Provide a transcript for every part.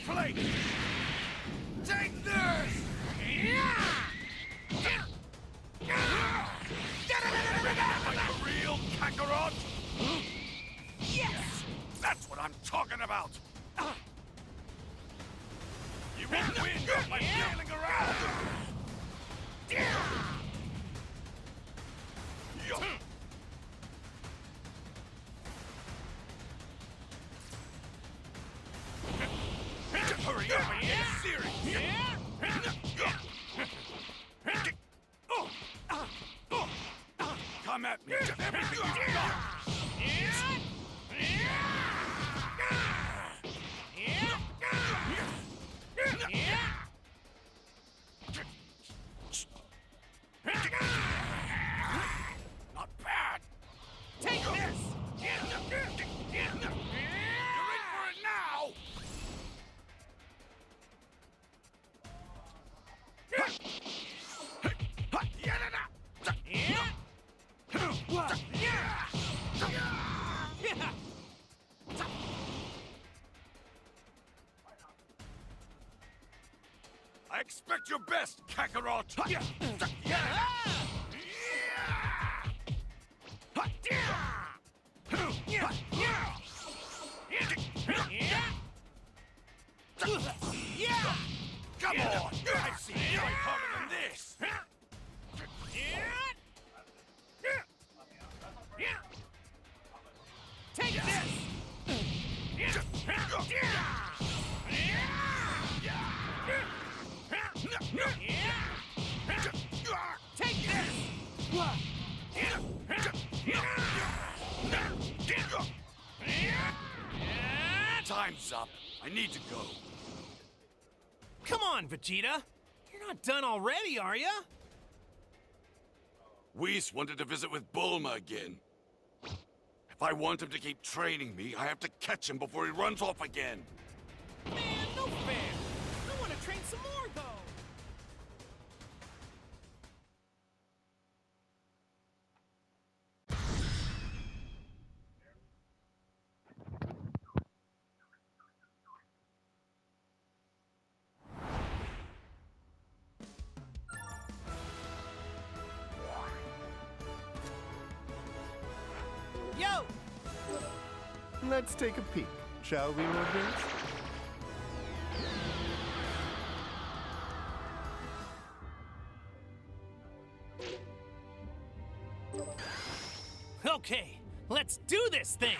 plate! Take this! Like a real Kakarot? Yes! That's what I'm talking about! You won't win just by flailing around! Hurry up and get serious! Come at me with everything you've got! Not bad! Take this! You're in for it now! I expect your best, Kakarot! Come on! I've seen you way harder than this! Take this! Take this! Time's up. I need to go. Come on, Vegeta! You're not done already, are ya? Whis wanted to visit with Bulma again. If I want him to keep training me, I have to catch him before he runs off again. Man, no fair! I want to train some more, though! Yo! Let's take a peek, shall we, Lord Vince? Okay, let's do this thing!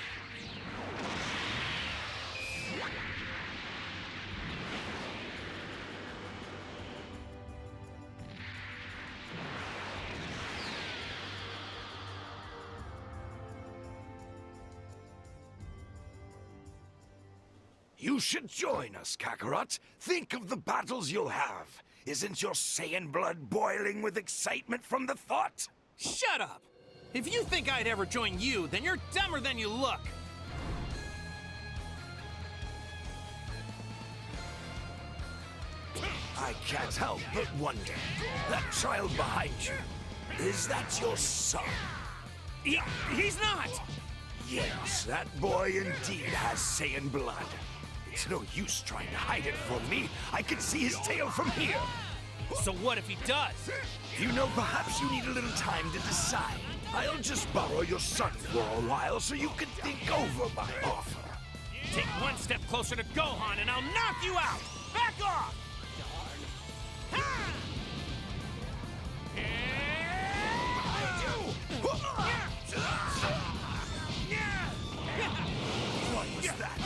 You should join us, Kakarot. Think of the battles you'll have. Isn't your Saiyan blood boiling with excitement from the thought? Shut up! If you think I'd ever join you, then you're dumber than you look! I can't help but wonder. That child behind you, is that your son? He's not! Yes, that boy indeed has Saiyan blood. It's no use trying to hide it from me. I can see his tail from here. So what if he does? You know, perhaps you need a little time to decide. I'll just borrow your son for a while so you can think over my offer. Take one step closer to Gohan and I'll knock you out! Back off! What was that?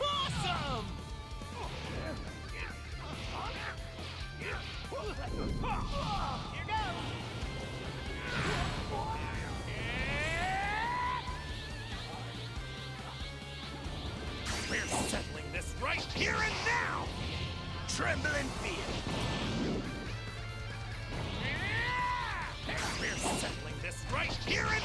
Awesome! Here goes! We're settling this right here and now! Tremble in fear. We're settling this right here and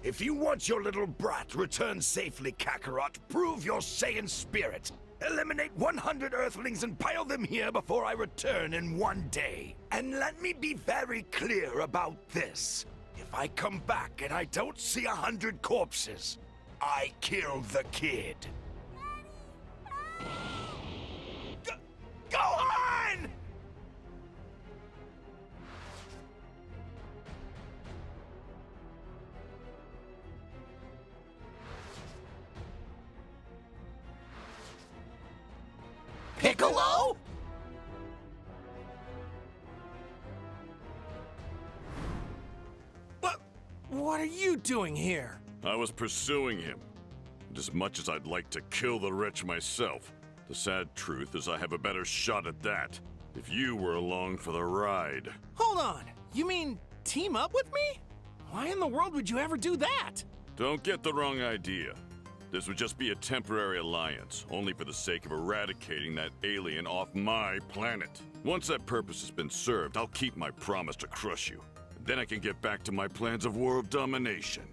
If you want your little brat returned safely, Kakarot, prove your Saiyan spirit. Eliminate 100 Earthlings and pile them here before I return in 1 day. And let me be very clear about this. If I come back and I don't see 100 corpses, I killed the kid. Go on! Piccolo? What are you doing here? I was pursuing him. And as much as I'd like to kill the wretch myself, the sad truth is I have a better shot at that. If you were along for the ride. Hold on. You mean team up with me? Why in the world would you ever do that? Don't get the wrong idea. This would just be a temporary alliance, only for the sake of eradicating that alien off my planet. Once that purpose has been served, I'll keep my promise to crush you. Then I can get back to my plans of world domination.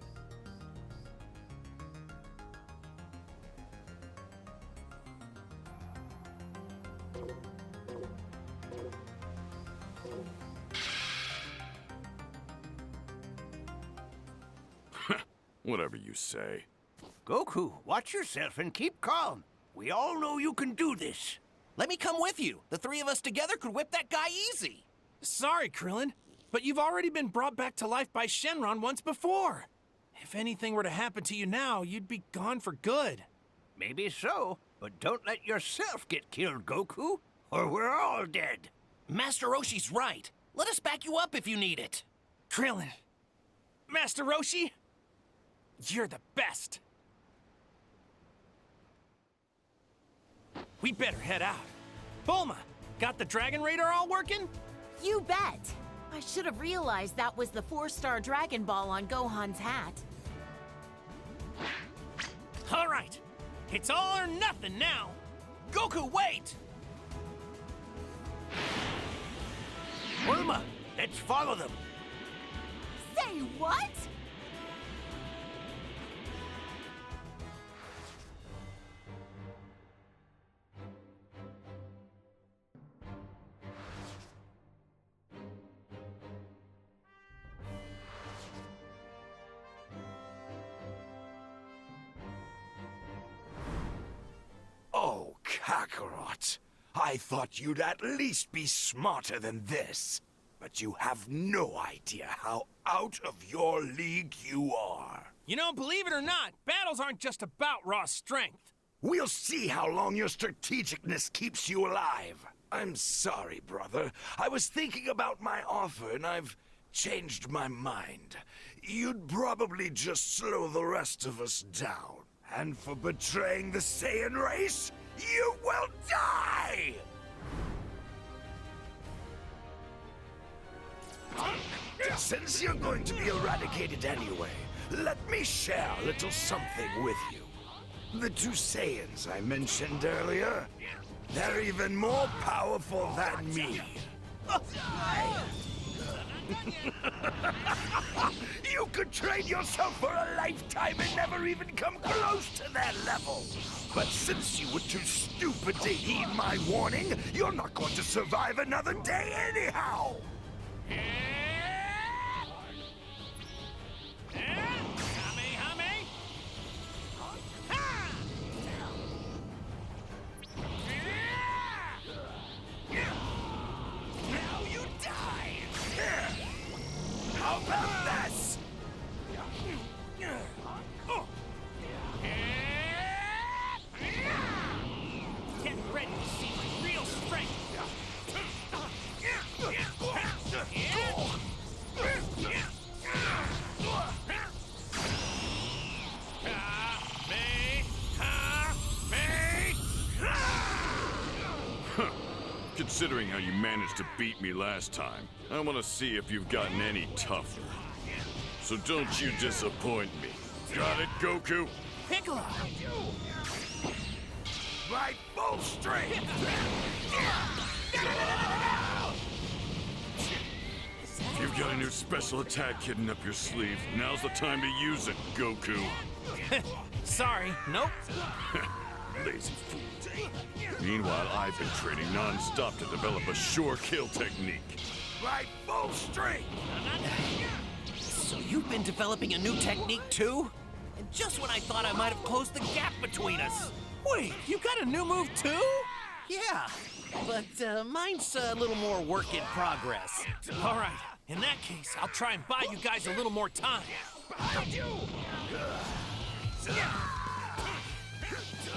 Whatever you say. Goku, watch yourself and keep calm. We all know you can do this. Let me come with you. The three of us together could whip that guy easy. Sorry, Krillin, but you've already been brought back to life by Shenron once before. If anything were to happen to you now, you'd be gone for good. Maybe so, but don't let yourself get killed, Goku, or we're all dead. Master Roshi's right. Let us back you up if you need it. Krillin, Master Roshi, you're the best. We better head out. Bulma, got the Dragon Radar all working? You bet! I should have realized that was the 4-star Dragon Ball on Gohan's hat. All right, it's all or nothing now. Goku, wait! Bulma, let's follow them. Say what? Oh, Kakarot. I thought you'd at least be smarter than this. But you have no idea how out of your league you are. You know, believe it or not, battles aren't just about raw strength. We'll see how long your strategicness keeps you alive. I'm sorry, brother. I was thinking about my offer and I've changed my mind. You'd probably just slow the rest of us down. And for betraying the Saiyan race, you will die! Since you're going to be eradicated anyway, let me share a little something with you. The 2 Saiyans I mentioned earlier, they're even more powerful than me. You could train yourself for a lifetime and never even come close to their level. But since you were too stupid to heed my warning, you're not going to survive another day anyhow. Now you die! How about this? Get ready to see my real strength. Considering how you managed to beat me last time, I want to see if you've gotten any tougher. So don't you disappoint me. Got it, Goku? Piccolo! My full strength! If you've got a new special attack hidden up your sleeve. Now's the time to use it, Goku. Sorry, nope. Lazy fool. Meanwhile, I've been training non-stop to develop a sure kill technique. Right full strength! So you've been developing a new technique too? And just when I thought I might have closed the gap between us. Wait, you got a new move too? Yeah, but mine's a little more work in progress. All right, in that case, I'll try and buy you guys a little more time.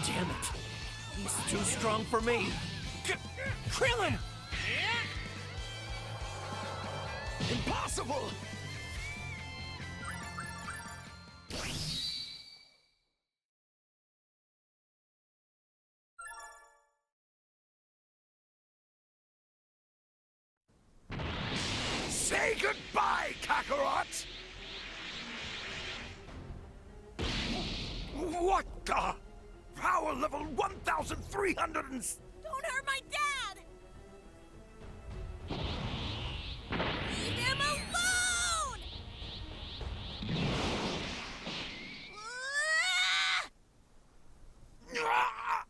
Damn it. He's too strong for me. Krillin! Impossible! Say goodbye, Kakarot! What the? Power level 1,300 and... Don't hurt my dad! Leave him alone! Ah!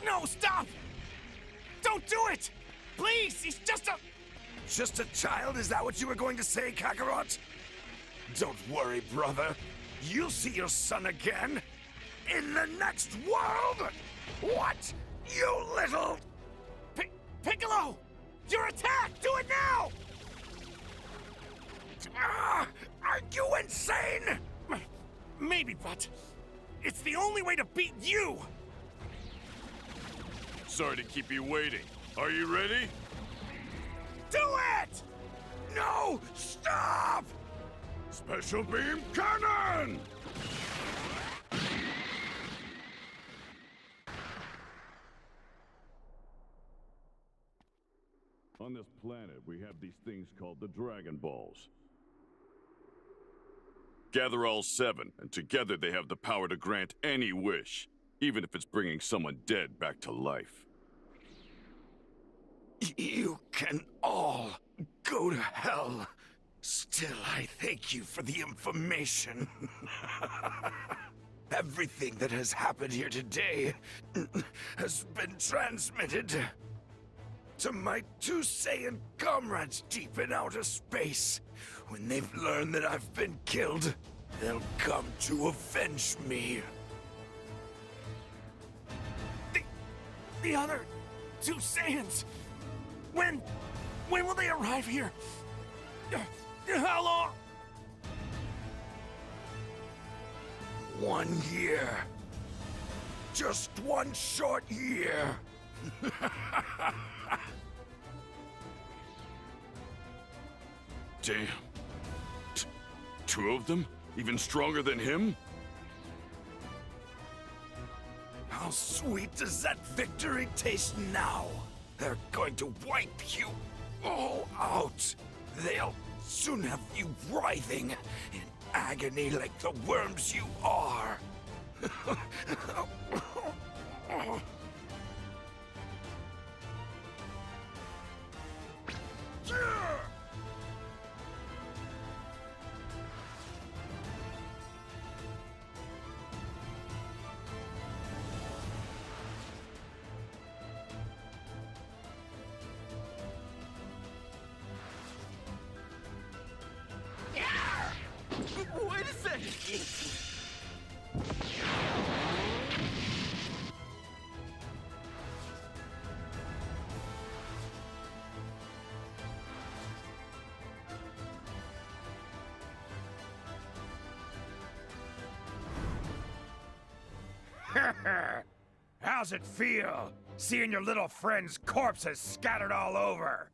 No, stop! Don't do it! Please, he's just a... Just a child? Is that what you were going to say, Kakarot? Don't worry, brother. You'll see your son again. In the next world! What? You little... Piccolo! Your attack! Do it now! Are you insane? Maybe, but it's the only way to beat you! Sorry to keep you waiting. Are you ready? Do it! No! Stop! Special beam cannon! On this planet, we have these things called the Dragon Balls. Gather all 7, and together they have the power to grant any wish, even if it's bringing someone dead back to life. You can all go to hell. Still, I thank you for the information. Everything that has happened here today has been transmitted to my 2 Saiyan comrades deep in outer space. When they've learned that I've been killed, they'll come to avenge me. The other 2 Saiyans! When will they arrive here? How long? 1 year. Just 1 short year. Damn. 2 of them? Even stronger than him? How sweet does that victory taste now? They're going to wipe you all out. They'll soon have you writhing in agony like the worms you are. Wait a second. How's it feel, seeing your little friend's corpses scattered all over?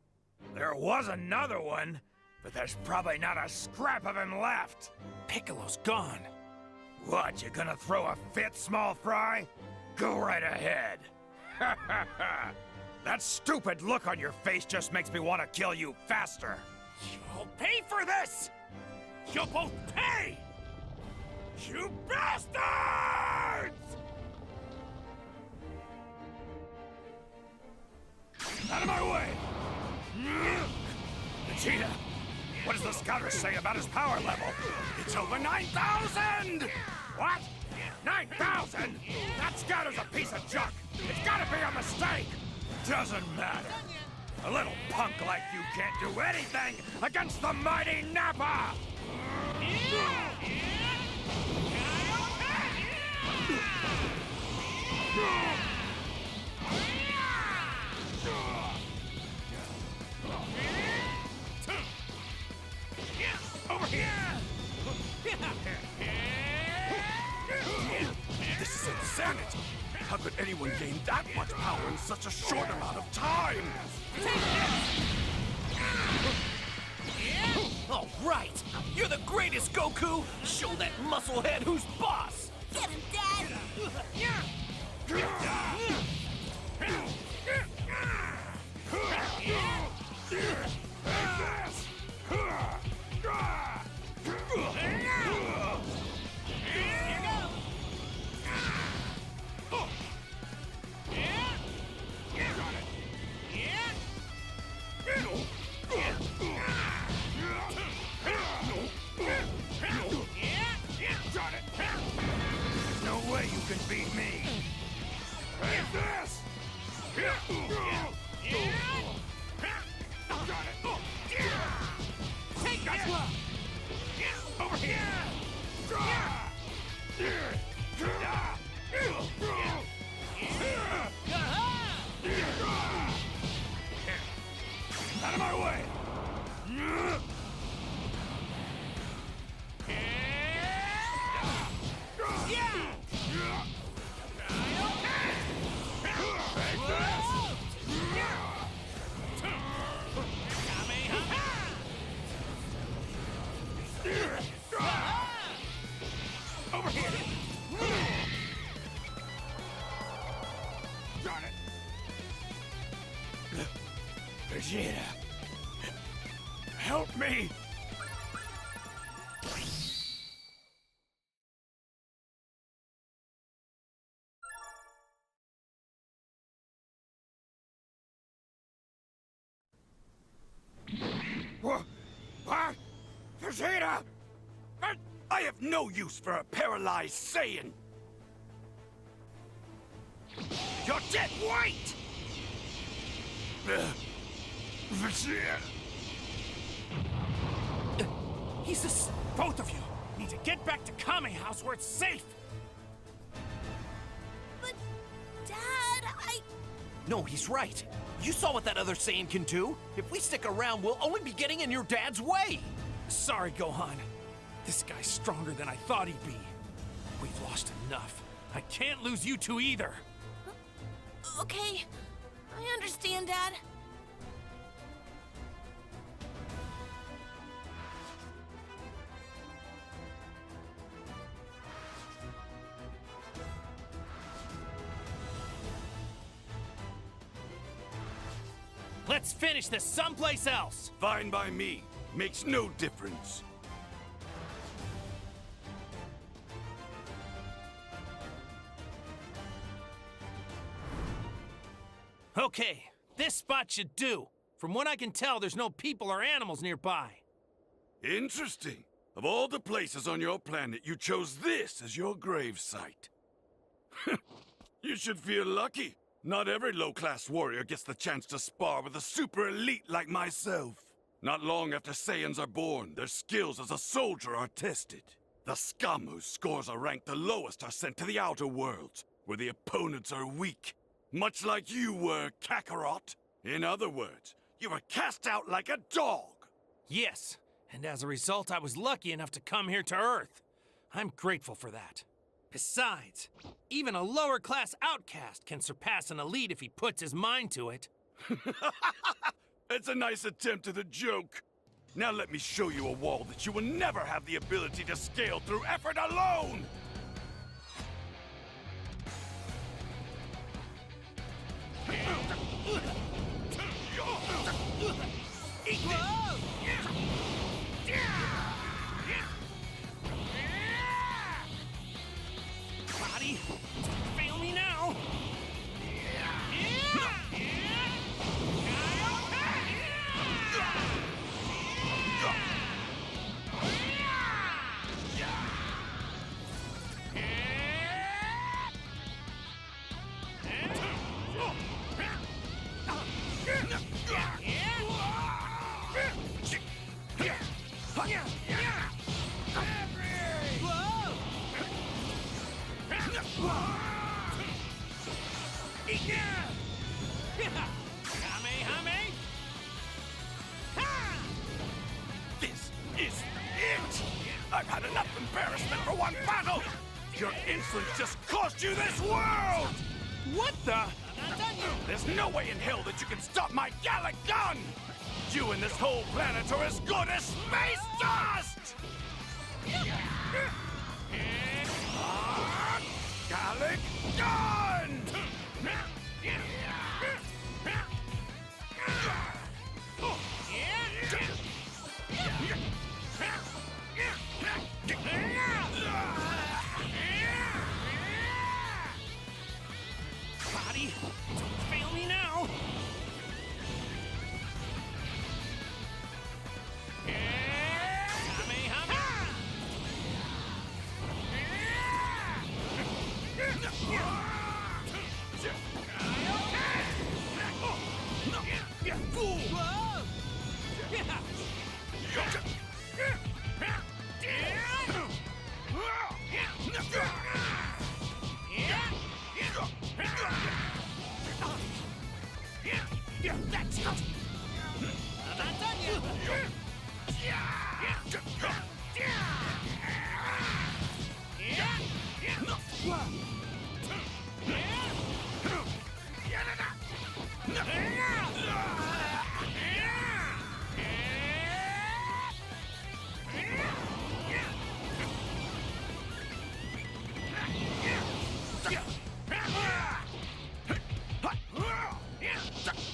There was another one, but there's probably not a scrap of him left. Piccolo's gone. What, you gonna throw a fit, small fry? Go right ahead. That stupid look on your face just makes me want to kill you faster. You'll pay for this! You'll both pay! You bastards! Out of my way! Vegeta, what does the scouter say about his power level? It's over 9,000! What? 9,000? That scouter's a piece of junk! It's gotta be a mistake! Doesn't matter. A little punk like you can't do anything against the mighty Nappa! Over here! This is insanity! How could anyone gain that much power in such a short amount of time? All right! You're the greatest, Goku! Show that musclehead who's boss! Get him, Dad! No way you can beat me! Take this! Take that! Over here! Out of my way! Over here! Darn it! Vegeta! Help me! What? Vegeta! I have no use for a paralyzed Saiyan! You're dead weight! Vegeta! Both of you need to get back to Kame House where it's safe! But, Dad, No, he's right. You saw what that other Saiyan can do. If we stick around, we'll only be getting in your dad's way. Sorry, Gohan. This guy's stronger than I thought he'd be. We've lost enough. I can't lose you two either. Okay. I understand, Dad. Let's finish this someplace else. Fine by me. Makes no difference. Okay, this spot should do. From what I can tell, there's no people or animals nearby. Interesting. Of all the places on your planet, you chose this as your grave site. You should feel lucky. Not every low-class warrior gets the chance to spar with a super elite like myself. Not long after Saiyans are born, their skills as a soldier are tested. The scum whose scores are ranked the lowest are sent to the outer worlds, where the opponents are weak. Much like you were, Kakarot. In other words, you were cast out like a dog. Yes, and as a result, I was lucky enough to come here to Earth. I'm grateful for that. Besides, even a lower-class outcast can surpass an elite if he puts his mind to it. It's a nice attempt at a joke. Now let me show you a wall that you will never have the ability to scale through effort alone! Eat this! Body, fail me now! This is it! I've had enough embarrassment for one battle! Your insolence just cost you this world! What the? There's no way in hell that you can stop my Gallic gun! You and this whole planet are as good as space dust! Gallic gun! Body, don't fail me now. That's it! I'm not done yet.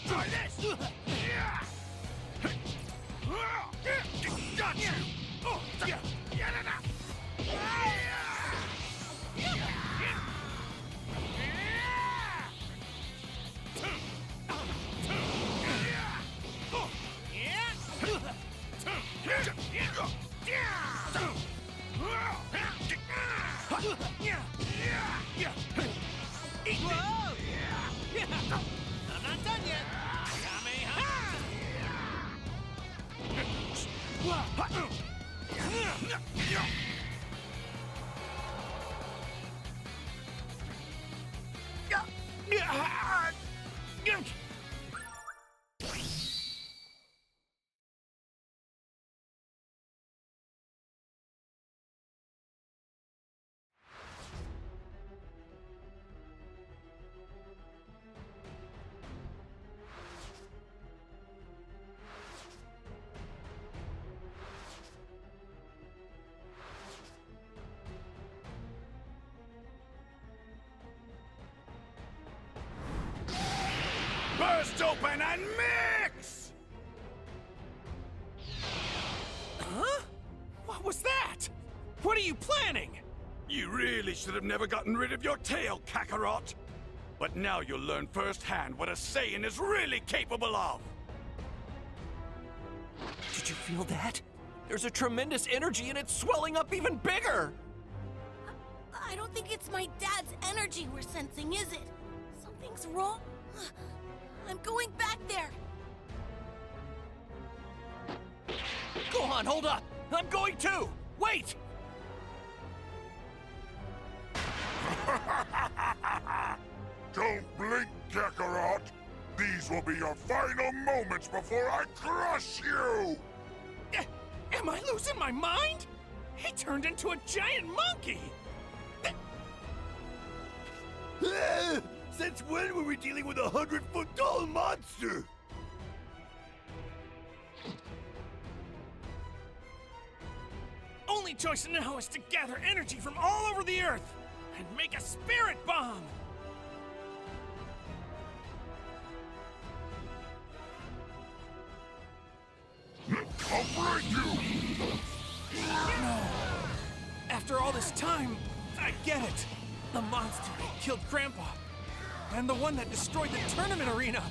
Try this! Got you! I'm not done yet. Burst open and mix! Huh? What was that? What are you planning? You really should have never gotten rid of your tail, Kakarot. But now you'll learn firsthand what a Saiyan is really capable of. Did you feel that? There's a tremendous energy and it's swelling up even bigger! I don't think it's my dad's energy we're sensing, is it? Something's wrong. I'm going back there. Gohan, hold up! I'm going too! Wait! Don't blink, Kakarot! These will be your final moments before I crush you! Am I losing my mind? He turned into a giant monkey! Since when were we dealing with a 100-foot-tall monster? Only choice now is to gather energy from all over the Earth and make a spirit bomb! I'll break you! No! After all this time, I get it! The monster that killed Grandpa, and the one that destroyed the tournament arena!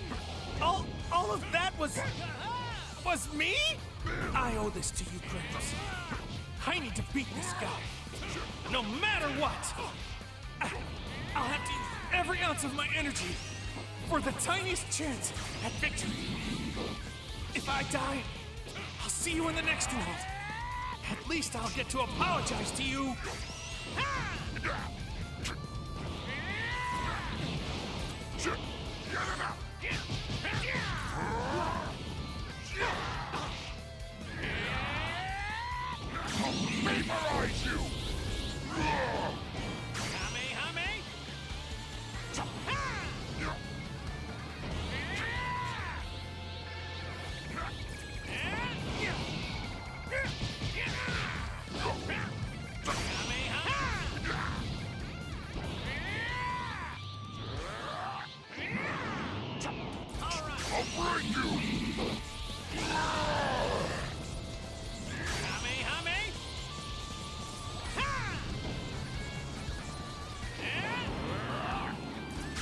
All of that was me? I owe this to you, Gramps. I need to beat this guy. No matter what! I'll have to use every ounce of my energy for the tiniest chance at victory. If I die, I'll see you in the next world. At least I'll get to apologize to you. Vaporize you!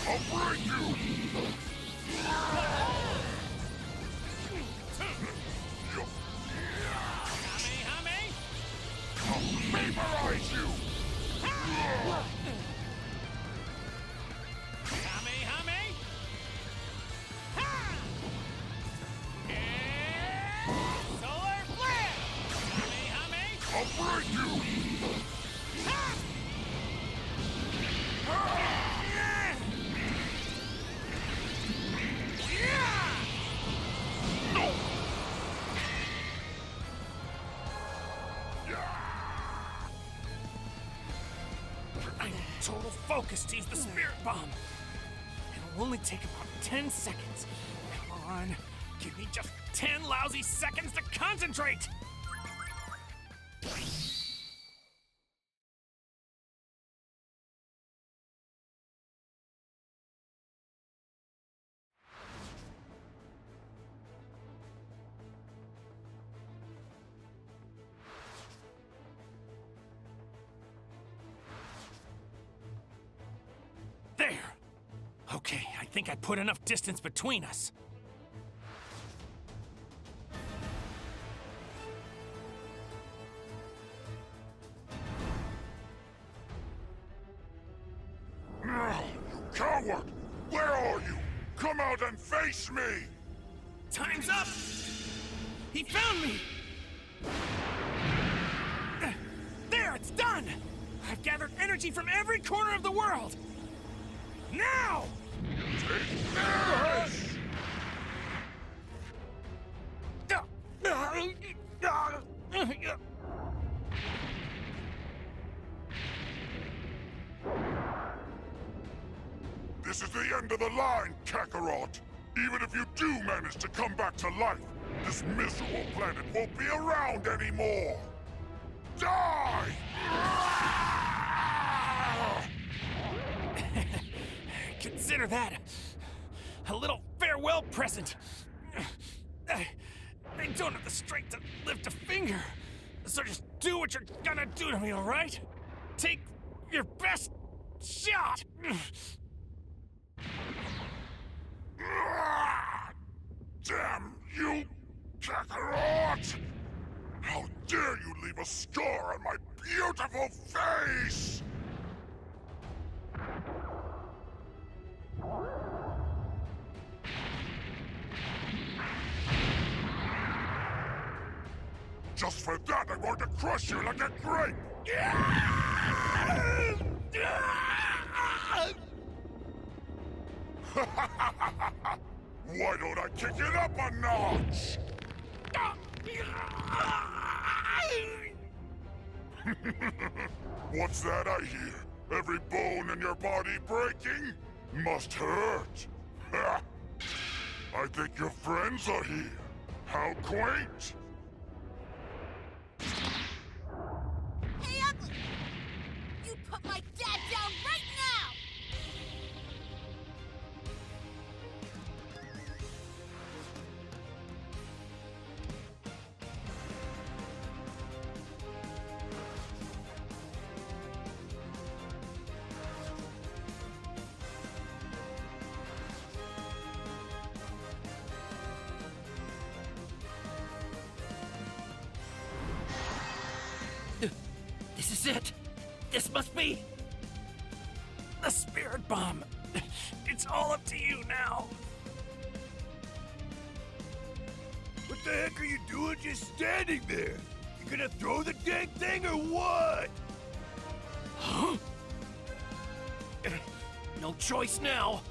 I'll break you! I'll break you! I'll vaporize you! I'll break you! No! I need total focus to use the spirit bomb. It'll only take about 10 seconds. Come on, give me just 10 lousy seconds to concentrate! There! Okay, I think I put enough distance between us. You coward! Where are you? Come out and face me! Time's up! He found me! There, it's done! I've gathered energy from every corner of the world! Now! Take this! This is the end of the line, Kakarot! Even if you do manage to come back to life, this miserable planet won't be around anymore! Die! Consider that a little farewell present. I don't have the strength to lift a finger, so just do what you're gonna do to me, all right? Take your best shot. Damn you, Kakarot! How dare you leave a scar on my beautiful face! Just for that, I'm going to crush you like a grape! Why don't I kick it up a notch? What's that I hear? Every bone in your body breaking? Must hurt. I think your friends are here. How quaint! Hey, Ugly! You put my dad down right now! This is it. This must be The spirit bomb. It's all up to you now. But the heck are you doing just standing there? You gonna throw the dang thing or what? Huh? No choice now.